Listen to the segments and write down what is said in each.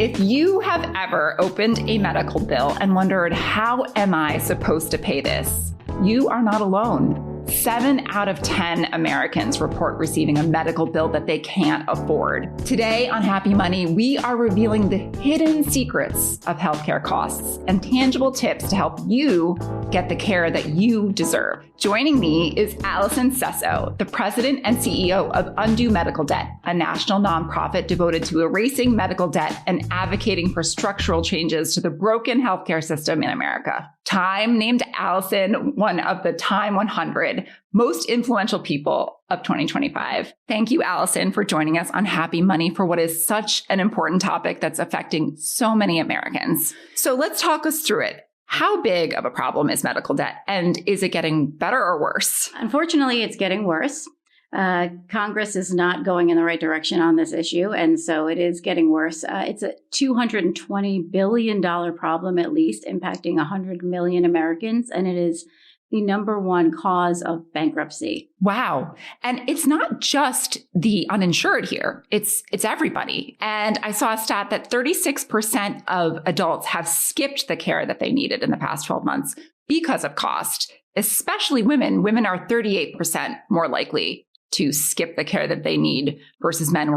If you have ever opened a medical bill and wondered, how am I supposed to pay this? You are not alone. 7 out of 10 Americans report receiving a medical bill that they can't afford. Today on Happy Money, we are revealing the hidden secrets of healthcare costs and tangible tips to help you get the care that you deserve. Joining me is Allison Sesso, the president and CEO of Undue Medical Debt, a national nonprofit devoted to erasing medical debt and advocating for structural changes to the broken healthcare system in America. Time named Allison one of the Time 100 most influential people of 2025. Thank you, Allison, for joining us on Happy Money for what is such an important topic that's affecting so many Americans. So let's talk us through it. How big of a problem is medical debt, and is it getting better or worse? Unfortunately, it's getting worse. Congress is not going in the right direction on this issue, and so it is getting worse. It's a $220 billion problem, at least, impacting 100 million Americans, and it is the number one cause of bankruptcy. Wow. And it's not just the uninsured here. It's everybody. And I saw a stat that 36% of adults have skipped the care that they needed in the past 12 months because of cost, especially women. Women are 38% more likely to skip the care that they need versus men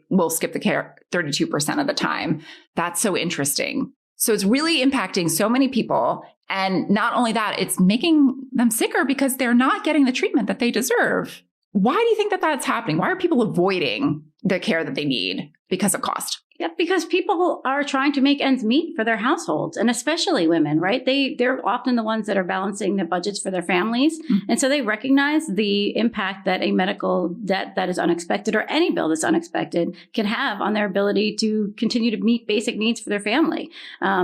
will skip the care 32% of the time. That's so interesting. So it's really impacting so many people. And not only that, it's making them sicker because they're not getting the treatment that they deserve. Why do you think that that's happening? Why are people avoiding the care that they need because of cost? Yeah, because people are trying to make ends meet for their households, and especially women, right? They're often the ones that are balancing the budgets for their families. Mm-hmm. And so they recognize the impact that a medical debt that is unexpected, or any bill that's unexpected, can have on their ability to continue to meet basic needs for their family.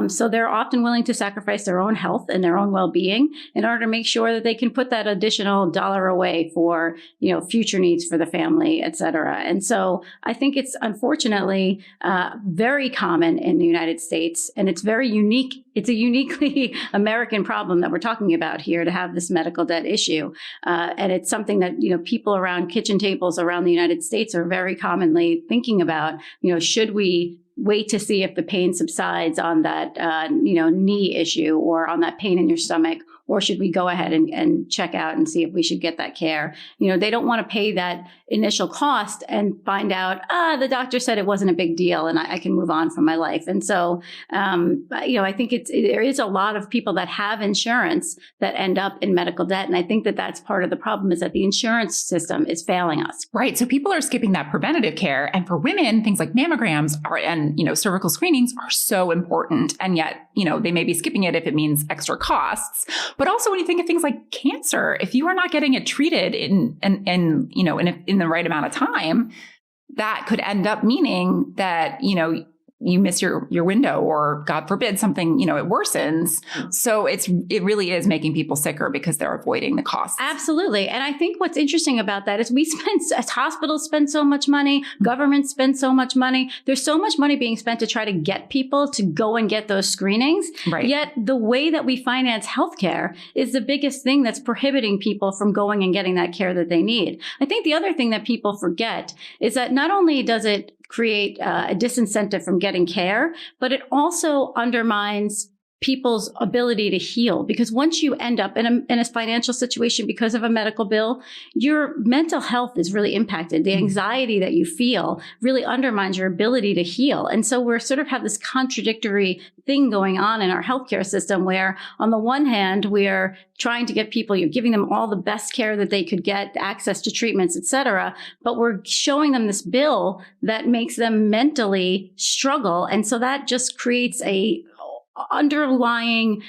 So they're often willing to sacrifice their own health and their own well-being in order to make sure that they can put that additional dollar away for, future needs for the family, et cetera. And so I think it's unfortunately very common in the United States, and it's very unique. It's a uniquely American problem that we're talking about here, to have this medical debt issue. And it's something that, people around kitchen tables around the United States are very commonly thinking about. Should we wait to see if the pain subsides on that, knee issue, or on that pain in your stomach? Or should we go ahead and check out and see if we should get that care? They don't want to pay that initial cost and find out, the doctor said it wasn't a big deal and I can move on from my life. And so, I think there is a lot of people that have insurance that end up in medical debt. And I think that that's part of the problem, is that the insurance system is failing us. Right. So people are skipping that preventative care. And for women, things like mammograms and cervical screenings are so important. And yet, they may be skipping it if it means extra costs. But also when you think of things like cancer, if you are not getting it treated in the right amount of time, that could end up meaning that, you miss your window, or God forbid something, it worsens. So it really is making people sicker because they're avoiding the costs. Absolutely. And I think what's interesting about that is as hospitals spend so much money, governments spend so much money. There's so much money being spent to try to get people to go and get those screenings. Right. Yet the way that we finance healthcare is the biggest thing that's prohibiting people from going and getting that care that they need. I think the other thing that people forget is that not only does it create a disincentive from getting care, but it also undermines people's ability to heal. Because once you end up in a financial situation because of a medical bill, your mental health is really impacted. The anxiety that you feel really undermines your ability to heal. And so we're sort of have this contradictory thing going on in our healthcare system, where on the one hand, we're trying to get people, you're giving them all the best care that they could get, access to treatments, et cetera, but we're showing them this bill that makes them mentally struggle. And so that just creates a underlying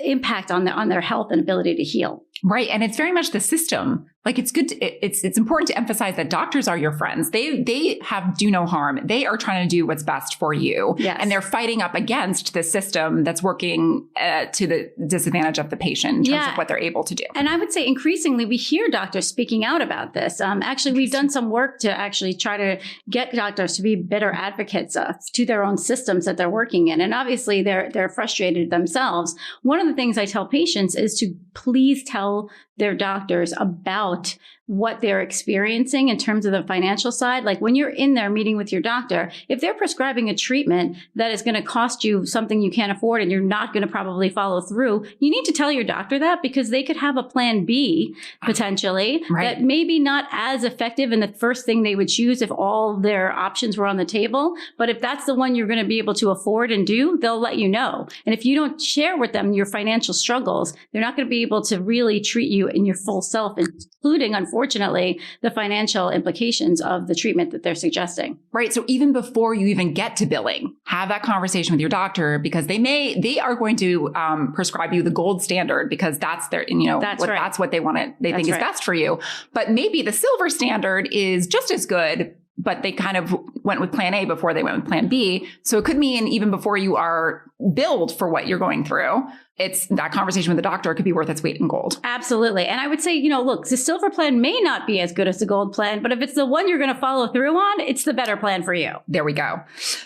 impact on their health and ability to heal. Right. And it's very much the system. Like, it's good. It's important to emphasize that doctors are your friends. They do no harm. They are trying to do what's best for you. Yes. And they're fighting up against the system that's working to the disadvantage of the patient in terms of what they're able to do. And I would say increasingly we hear doctors speaking out about this. Actually, we've done some work to actually try to get doctors to be better advocates to their own systems that they're working in. And obviously they're frustrated themselves. One of the things I tell patients is to please tell their doctors about what they're experiencing in terms of the financial side. Like when you're in there meeting with your doctor, if they're prescribing a treatment that is going to cost you something you can't afford and you're not going to probably follow through, you need to tell your doctor that, because they could have a plan B potentially that maybe not as effective and the first thing they would choose if all their options were on the table. But if that's the one you're going to be able to afford and do, they'll let you know. And if you don't share with them your financial struggles, they're not going to be able to really treat you in your full self, including, unfortunately, the financial implications of the treatment that they're suggesting. Right. So even before you even get to billing, have that conversation with your doctor, because they are going to prescribe you the gold standard, because that's their, that's what they think is best for you. But maybe the silver standard is just as good, but they kind of went with plan A before they went with plan B. So it could mean even before you are billed for what you're going through, it's that conversation with the doctor could be worth its weight in gold. Absolutely. And I would say, look, the silver plan may not be as good as the gold plan, but if it's the one you're going to follow through on, it's the better plan for you. There we go.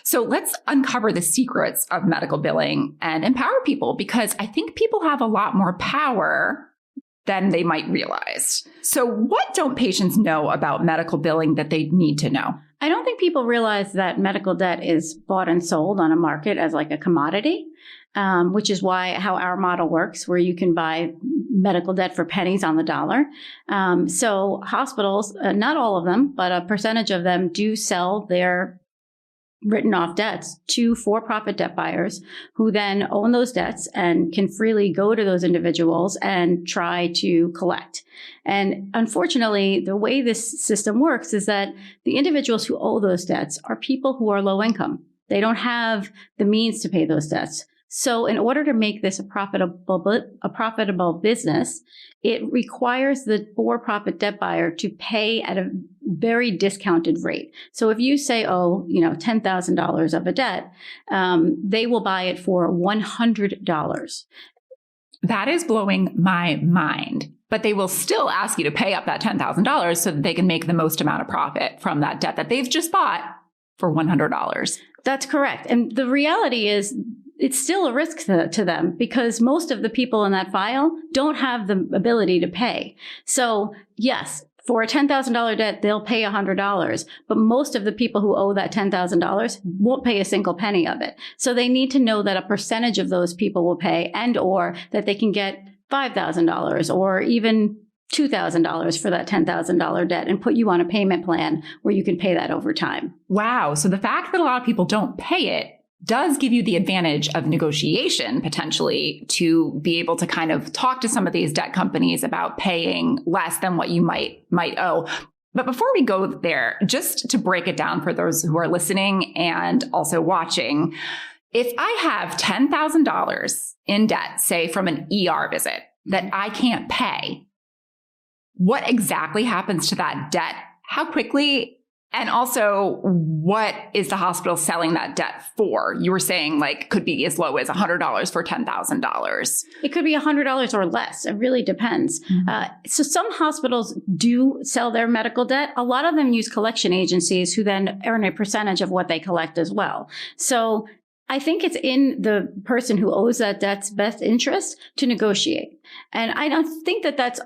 So let's uncover the secrets of medical billing and empower people, because I think people have a lot more power than they might realize. So what don't patients know about medical billing that they need to know? I don't think people realize that medical debt is bought and sold on a market as like a commodity, which is how our model works, where you can buy medical debt for pennies on the dollar. So hospitals, not all of them, but a percentage of them do sell their written off debts to for-profit debt buyers, who then own those debts and can freely go to those individuals and try to collect. And unfortunately, the way this system works is that the individuals who owe those debts are people who are low income. They don't have the means to pay those debts. So in order to make this a profitable business, it requires the for-profit debt buyer to pay at a very discounted rate. So if you say, $10,000 of a debt, they will buy it for $100. That is blowing my mind. But they will still ask you to pay up that $10,000 so that they can make the most amount of profit from that debt that they've just bought for $100. That's correct. And the reality is, it's still a risk to them, because most of the people in that file don't have the ability to pay. So yes, for a $10,000 debt, they'll pay $100, but most of the people who owe that $10,000 won't pay a single penny of it. So they need to know that a percentage of those people will pay, and or that they can get $5,000 or even $2,000 for that $10,000 debt and put you on a payment plan where you can pay that over time. Wow. So the fact that a lot of people don't pay it does give you the advantage of negotiation, potentially, to be able to kind of talk to some of these debt companies about paying less than what you might owe. But before we go there, just to break it down for those who are listening and also watching, if I have $10,000 in debt, say from an ER visit, that I can't pay, what exactly happens to that debt? How quickly? And also, what is the hospital selling that debt for? You were saying could be as low as $100 for $10,000. It could be $100 or less. It really depends. Mm-hmm. So some hospitals do sell their medical debt. A lot of them use collection agencies who then earn a percentage of what they collect as well. So I think it's in the person who owes that debt's best interest to negotiate. And I don't think that that's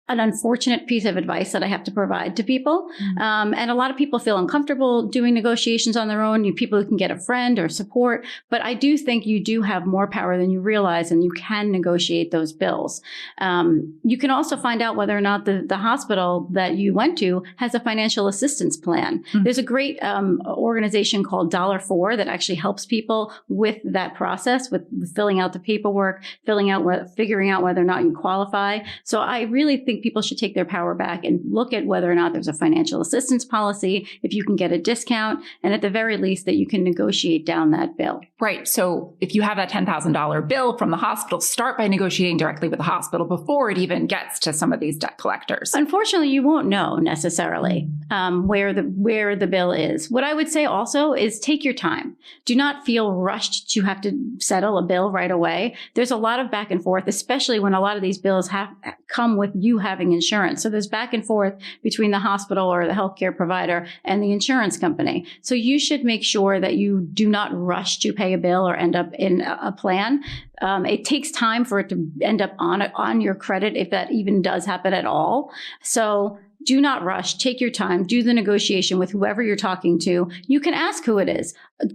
an unfortunate piece of advice that I have to provide to people. Mm-hmm. And a lot of people feel uncomfortable doing negotiations on their own. People who can get a friend or support. But I do think you do have more power than you realize, and you can negotiate those bills. You can also find out whether or not the hospital that you went to has a financial assistance plan. Mm-hmm. There's a great organization called $4 that actually helps people with that process, with filling out the paperwork, figuring out whether or not you qualify. So I really think people should take their power back and look at whether or not there's a financial assistance policy, if you can get a discount, and at the very least that you can negotiate down that bill. Right. So if you have that $10,000 bill from the hospital, start by negotiating directly with the hospital before it even gets to some of these debt collectors. Unfortunately, you won't know necessarily where the bill is. What I would say also is take your time. Do not feel rushed to have to settle a bill right away. There's a lot of back and forth, especially when a lot of these bills come with you having insurance. So there's back and forth between the hospital or the healthcare provider and the insurance company. So you should make sure that you do not rush to pay a bill or end up in a plan. It takes time for it to end up on your credit, if that even does happen at all. So do not rush. Take your time. Do the negotiation with whoever you're talking to. You can ask who it is.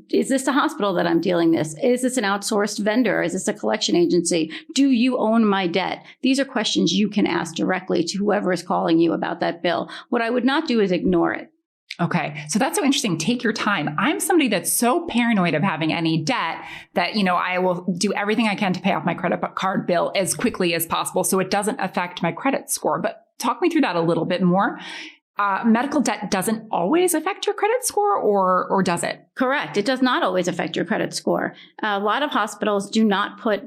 Is this a hospital that I'm dealing this? Is this an outsourced vendor? Is this a collection agency? Do you own my debt? These are questions you can ask directly to whoever is calling you about that bill. What I would not do is ignore it. Okay. So that's so interesting. Take your time. I'm somebody that's so paranoid of having any debt that, I will do everything I can to pay off my credit card bill as quickly as possible so it doesn't affect my credit score. But talk me through that a little bit more. Medical debt doesn't always affect your credit score, or does it? Correct. It does not always affect your credit score. A lot of hospitals do not put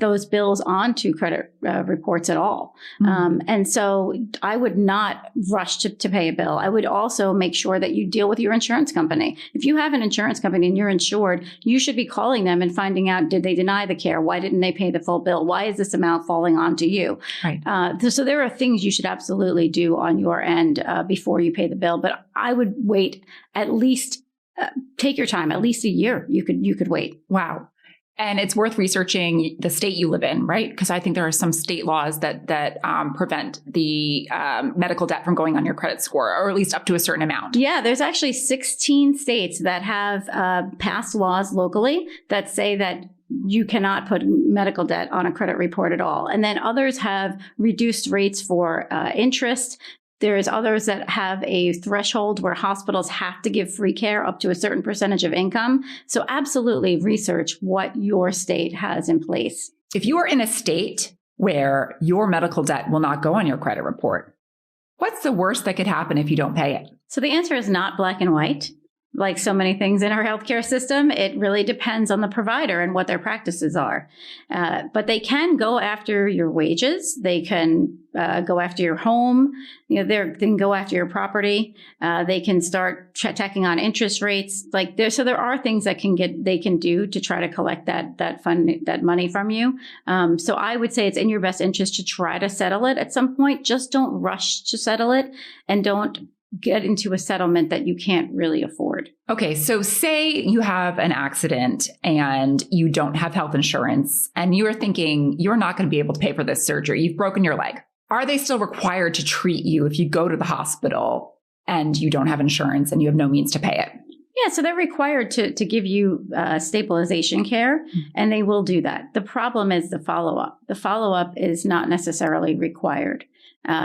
those bills onto credit reports at all. Mm-hmm. And so I would not rush to pay a bill. I would also make sure that you deal with your insurance company. If you have an insurance company and you're insured, you should be calling them and finding out, did they deny the care? Why didn't they pay the full bill? Why is this amount falling onto you? Right. So there are things you should absolutely do on your end before you pay the bill. But I would wait at least, take your time, at least a year. You could wait. Wow. And it's worth researching the state you live in, right? Because I think there are some state laws that prevent the medical debt from going on your credit score, or at least up to a certain amount. Yeah, there's actually 16 states that have passed laws locally that say that you cannot put medical debt on a credit report at all. And then others have reduced rates for interest. There's others that have a threshold where hospitals have to give free care up to a certain percentage of income. So absolutely research what your state has in place. If you are in a state where your medical debt will not go on your credit report, what's the worst that could happen if you don't pay it? So the answer is not black and white. Like so many things in our healthcare system, it really depends on the provider and what their practices are. But they can go after your wages. They can go after your home. They can go after your property. They can start tacking on interest rates. So there are things that they can do to try to collect that money from you. So I would say it's in your best interest to try to settle it at some point. Just don't rush to settle it, and don't get into a settlement that you can't really afford. Okay, so say you have an accident and you don't have health insurance and you're thinking you're not going to be able to pay for this surgery. You've broken your leg. Are they still required to treat you if you go to the hospital and you don't have insurance and you have no means to pay it? Yeah, so they're required to give you stabilization care, and they will do that. The problem is the follow-up. The follow-up is not necessarily required.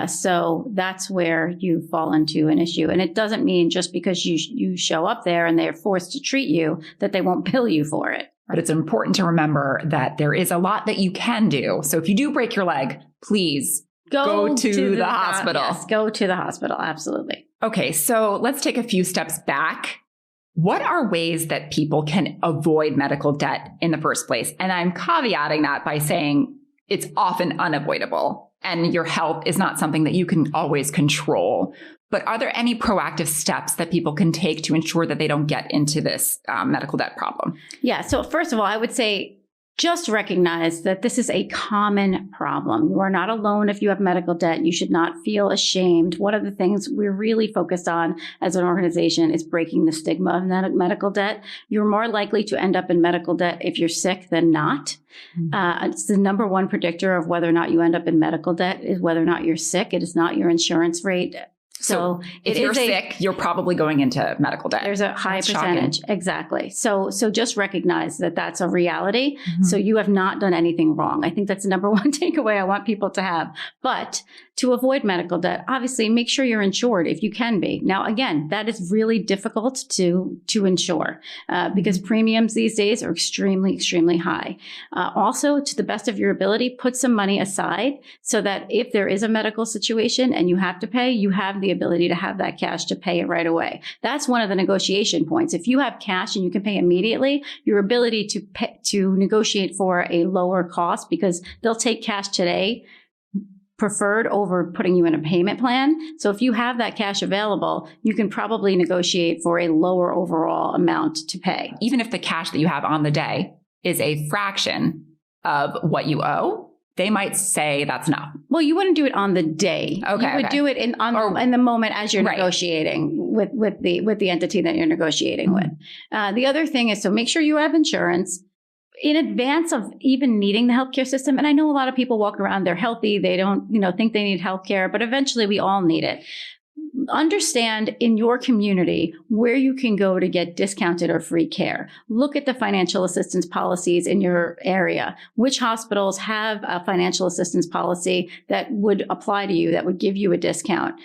So that's where you fall into an issue. And it doesn't mean just because you show up there and they're forced to treat you that they won't bill you for it. But it's important to remember that there is a lot that you can do. So if you do break your leg, please go to the hospital. Yes, go to the hospital. Absolutely. Okay, so let's take a few steps back. What are ways that people can avoid medical debt in the first place? And I'm caveating that by saying it's often unavoidable and your health is not something that you can always control. But are there any proactive steps that people can take to ensure that they don't get into this medical debt problem? Yeah. So first of all, I would say just recognize that this is a common problem. You are not alone if you have medical debt. You should not feel ashamed. One of the things we're really focused on as an organization is breaking the stigma of medical debt. You're more likely to end up in medical debt if you're sick than not. It's the number one predictor of whether or not you end up in medical debt is whether or not you're sick. It is not your insurance rate. So if you're sick, you're probably going into medical debt. There's a high percentage. Shocking. Exactly. So just recognize that that's a reality. Mm-hmm. So you have not done anything wrong. I think that's the number one takeaway I want people to have. But to avoid medical debt, obviously make sure you're insured if you can be. Now, again, that is really difficult to insure because premiums these days are extremely, extremely high. Also, to the best of your ability, put some money aside so that if there is a medical situation and you have to pay, you have the ability to have that cash to pay it right away. That's one of the negotiation points. If you have cash and you can pay immediately, your ability to negotiate for a lower cost, because they'll take cash today preferred over putting you in a payment plan. So if you have that cash available, you can probably negotiate for a lower overall amount to pay. Even if the cash that you have on the day is a fraction of what you owe, they might say that's enough. Well, you wouldn't do it on the day. Okay, you would do it in the moment as you're right. negotiating with the entity that you're negotiating with. The other thing is, so make sure you have insurance. in advance of even needing the healthcare system. And I know a lot of people walk around, they're healthy, they don't, think they need healthcare, but eventually we all need it. Understand in your community where you can go to get discounted or free care. Look at the financial assistance policies in your area. Which hospitals have a financial assistance policy that would apply to you, that would give you a discount?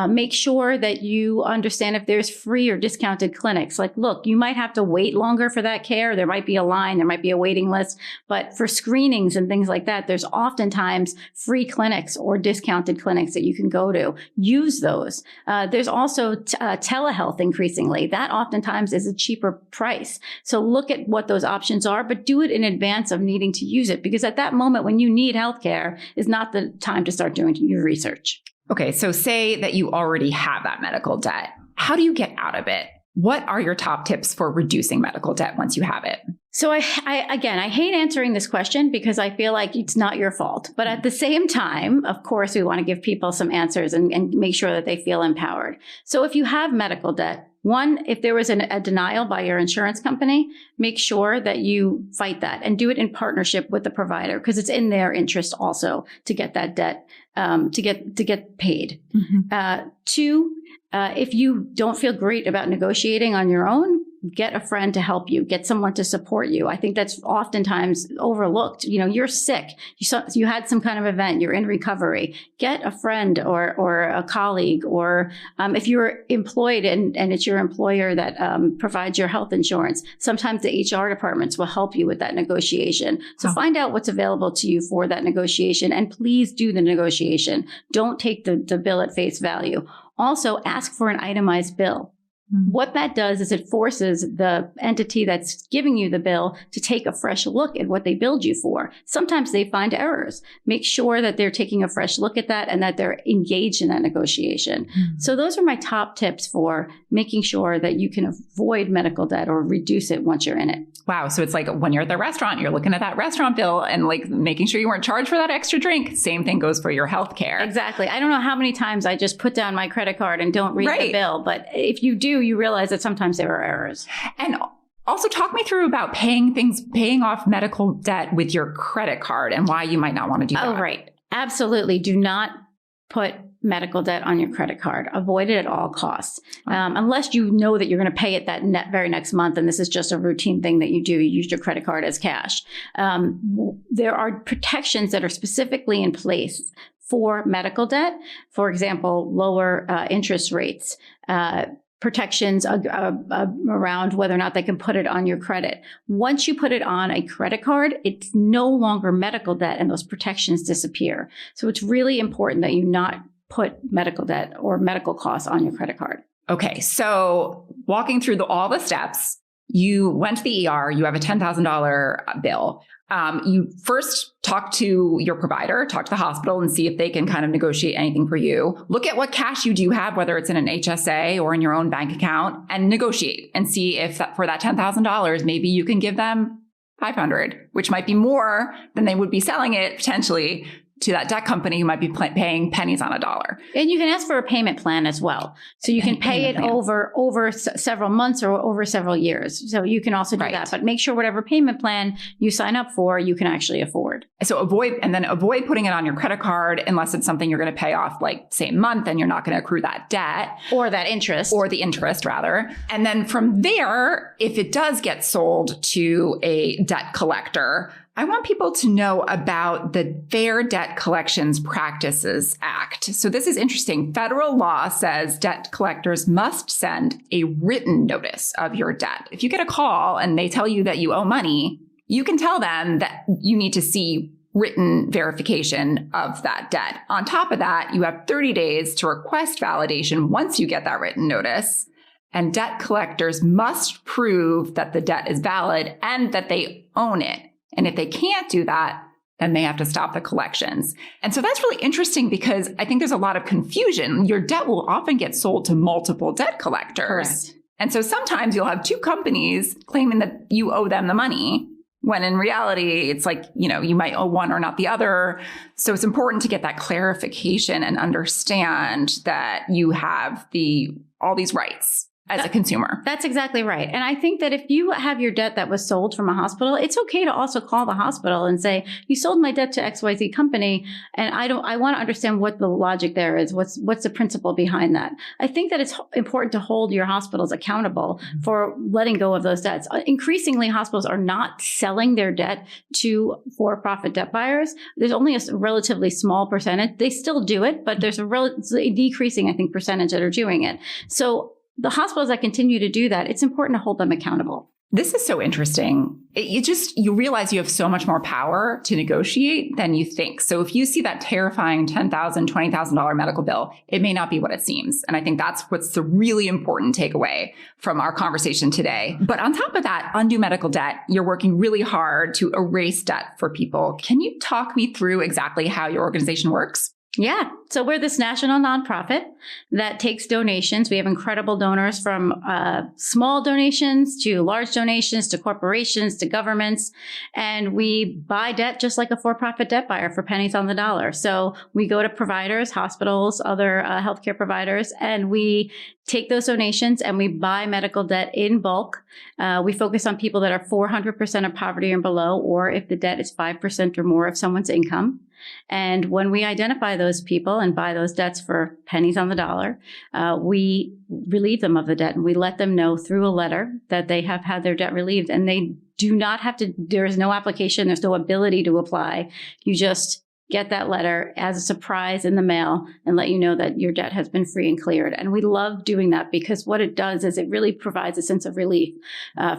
Make sure that you understand if there's free or discounted clinics. Like, look, you might have to wait longer for that care. There might be a line, there might be a waiting list, but for screenings and things like that, there's oftentimes free clinics or discounted clinics that you can go to. Use those. There's also telehealth increasingly. That oftentimes is a cheaper price. So look at what those options are, but do it in advance of needing to use it, because at that moment when you need healthcare is not the time to start doing your research. Okay, so say that you already have that medical debt. How do you get out of it? What are your top tips for reducing medical debt once you have it? So I hate answering this question because I feel like it's not your fault. But at the same time, of course, we want to give people some answers and make sure that they feel empowered. So if you have medical debt, one, if there was a denial by your insurance company, make sure that you fight that and do it in partnership with the provider, because it's in their interest also to get that debt, to get paid. Mm-hmm. Two, if you don't feel great about negotiating on your own, get a friend to help you, get someone to support you. I think that's oftentimes overlooked. You're sick. You had some kind of event. You're in recovery. Get a friend or a colleague, or if you're employed and it's your employer that provides your health insurance, sometimes the HR departments will help you with that negotiation. So find out what's available to you for that negotiation, and please do the negotiation. Don't take the bill at face value. Also, ask for an itemized bill. What that does is it forces the entity that's giving you the bill to take a fresh look at what they billed you for. Sometimes they find errors. Make sure that they're taking a fresh look at that and that they're engaged in that negotiation. So those are my top tips for making sure that you can avoid medical debt or reduce it once you're in it. Wow. So it's like when you're at the restaurant, you're looking at that restaurant bill and like making sure you weren't charged for that extra drink. Same thing goes for your health care. Exactly. I don't know how many times I just put down my credit card and don't read the bill, but if you do, you realize that sometimes there are errors. And also talk me through about paying off medical debt with your credit card and why you might not want to do that. Oh, right. Absolutely. Do not put medical debt on your credit card. Avoid it at all costs. Unless you know that you're going to pay it that very next month, and this is just a routine thing that you do. You use your credit card as cash. There are protections that are specifically in place for medical debt. For example, lower interest rates, protections around whether or not they can put it on your credit. Once you put it on a credit card, it's no longer medical debt and those protections disappear. So it's really important that you not put medical debt or medical costs on your credit card. Okay. So walking through all the steps, you went to the ER, you have a $10,000 bill. You first talk to your provider, talk to the hospital and see if they can kind of negotiate anything for you. Look at what cash you do have, whether it's in an HSA or in your own bank account, and negotiate and see if for that $10,000, maybe you can give them $500, which might be more than they would be selling it potentially to that debt company who might be paying pennies on a dollar. And you can ask for a payment plan as well. So you can pay it over several months or over several years. So you can also do that. But make sure whatever payment plan you sign up for, you can actually afford. So avoid putting it on your credit card unless it's something you're going to pay off like same month and you're not going to accrue that debt. Or that interest. Or the interest, rather. And then from there, if it does get sold to a debt collector, I want people to know about the Fair Debt Collections Practices Act. So this is interesting. Federal law says debt collectors must send a written notice of your debt. If you get a call and they tell you that you owe money, you can tell them that you need to see written verification of that debt. On top of that, you have 30 days to request validation once you get that written notice. And debt collectors must prove that the debt is valid and that they own it. And if they can't do that, then they have to stop the collections. And so that's really interesting because I think there's a lot of confusion. Your debt will often get sold to multiple debt collectors. Correct. And so sometimes you'll have two companies claiming that you owe them the money, when in reality, it's like, you might owe one or not the other. So it's important to get that clarification and understand that you have all these rights as a consumer. That's exactly right. And I think that if you have your debt that was sold from a hospital, it's okay to also call the hospital and say, you sold my debt to XYZ company, and I want to understand what the logic there is. What's the principle behind that? I think that it's important to hold your hospitals accountable for letting go of those debts. Increasingly, hospitals are not selling their debt to for-profit debt buyers. There's only a relatively small percentage. They still do it, but there's a decreasing, I think, percentage that are doing it. So the hospitals that continue to do that, it's important to hold them accountable. This is so interesting. You realize you have so much more power to negotiate than you think. So if you see that terrifying $10,000, $20,000 medical bill, it may not be what it seems. And I think that's what's the really important takeaway from our conversation today. But on top of that, undue medical debt, you're working really hard to erase debt for people. Can you talk me through exactly how your organization works? Yeah. So we're this national nonprofit that takes donations. We have incredible donors from small donations to large donations to corporations to governments. And we buy debt just like a for-profit debt buyer for pennies on the dollar. So we go to providers, hospitals, other healthcare providers, and we take those donations and we buy medical debt in bulk. We focus on people that are 400% of poverty and below, or if the debt is 5% or more of someone's income. And when we identify those people and buy those debts for pennies on the dollar, we relieve them of the debt, and we let them know through a letter that they have had their debt relieved, and they do not have to, there is no application, there's no ability to apply. You just get that letter as a surprise in the mail and let you know that your debt has been free and cleared. And we love doing that because what it does is it really provides a sense of relief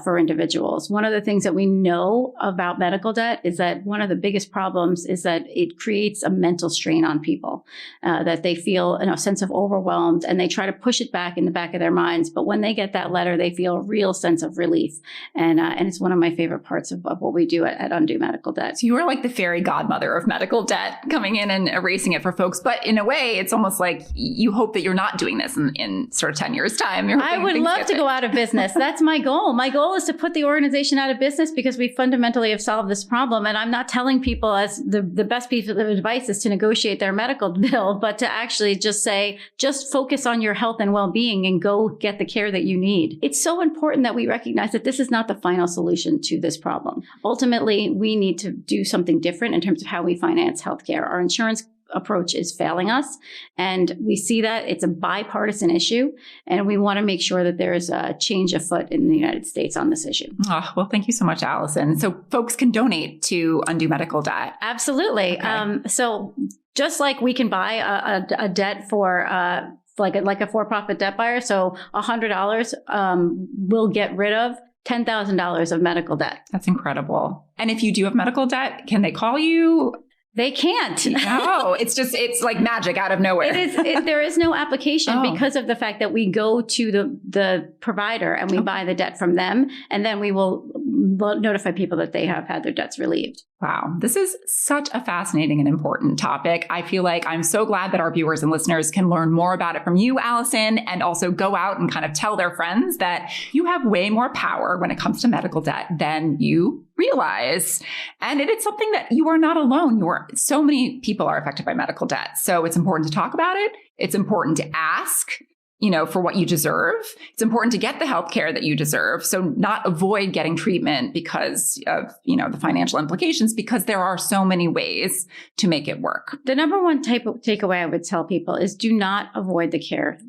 for individuals. One of the things that we know about medical debt is that one of the biggest problems is that it creates a mental strain on people, that they feel a sense of overwhelmed and they try to push it back in the back of their minds. But when they get that letter, they feel a real sense of relief. And it's one of my favorite parts of what we do at Undue Medical Debt. So you are like the fairy godmother of medical debt, coming in and erasing it for folks. But in a way, it's almost like you hope that you're not doing this in sort of 10 years' time. I would love to go out of business. That's my goal. My goal is to put the organization out of business because we fundamentally have solved this problem. And I'm not telling people as the best piece of advice is to negotiate their medical bill, but to actually just say, just focus on your health and well-being and go get the care that you need. It's so important that we recognize that this is not the final solution to this problem. Ultimately, we need to do something different in terms of how we finance healthcare. Our insurance approach is failing us, and we see that it's a bipartisan issue, and we want to make sure that there is a change afoot in the United States on this issue. Oh, well, thank you so much, Allison. So folks can donate to Undue Medical Debt. Absolutely. Okay. So just like we can buy a debt for like a for-profit debt buyer, so $100 will get rid of $10,000 of medical debt. That's incredible. And if you do have medical debt, can they call you? They can't. No, it's like magic out of nowhere. There is no application because of the fact that we go to the provider and we buy the debt from them, and then we will notify people that they have had their debts relieved. Wow. This is such a fascinating and important topic. I feel like I'm so glad that our viewers and listeners can learn more about it from you, Allison, and also go out and kind of tell their friends that you have way more power when it comes to medical debt than you realize. And it's something that you are not alone. So many people are affected by medical debt. So it's important to talk about it. It's important to ask, for what you deserve. It's important to get the health care that you deserve. So not avoid getting treatment because of, the financial implications, because there are so many ways to make it work. The number one takeaway I would tell people is do not avoid the care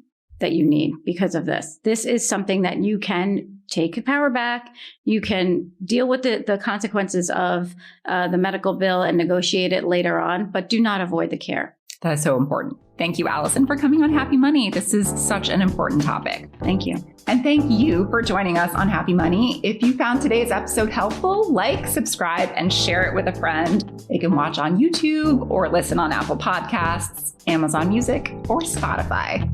that you need because of this. This is something that you can take the power back. You can deal with the consequences of the medical bill and negotiate it later on, but do not avoid the care. That is so important. Thank you, Allison, for coming on Happy Money. This is such an important topic. Thank you. And thank you for joining us on Happy Money. If you found today's episode helpful, like, subscribe, and share it with a friend. They can watch on YouTube or listen on Apple Podcasts, Amazon Music, or Spotify.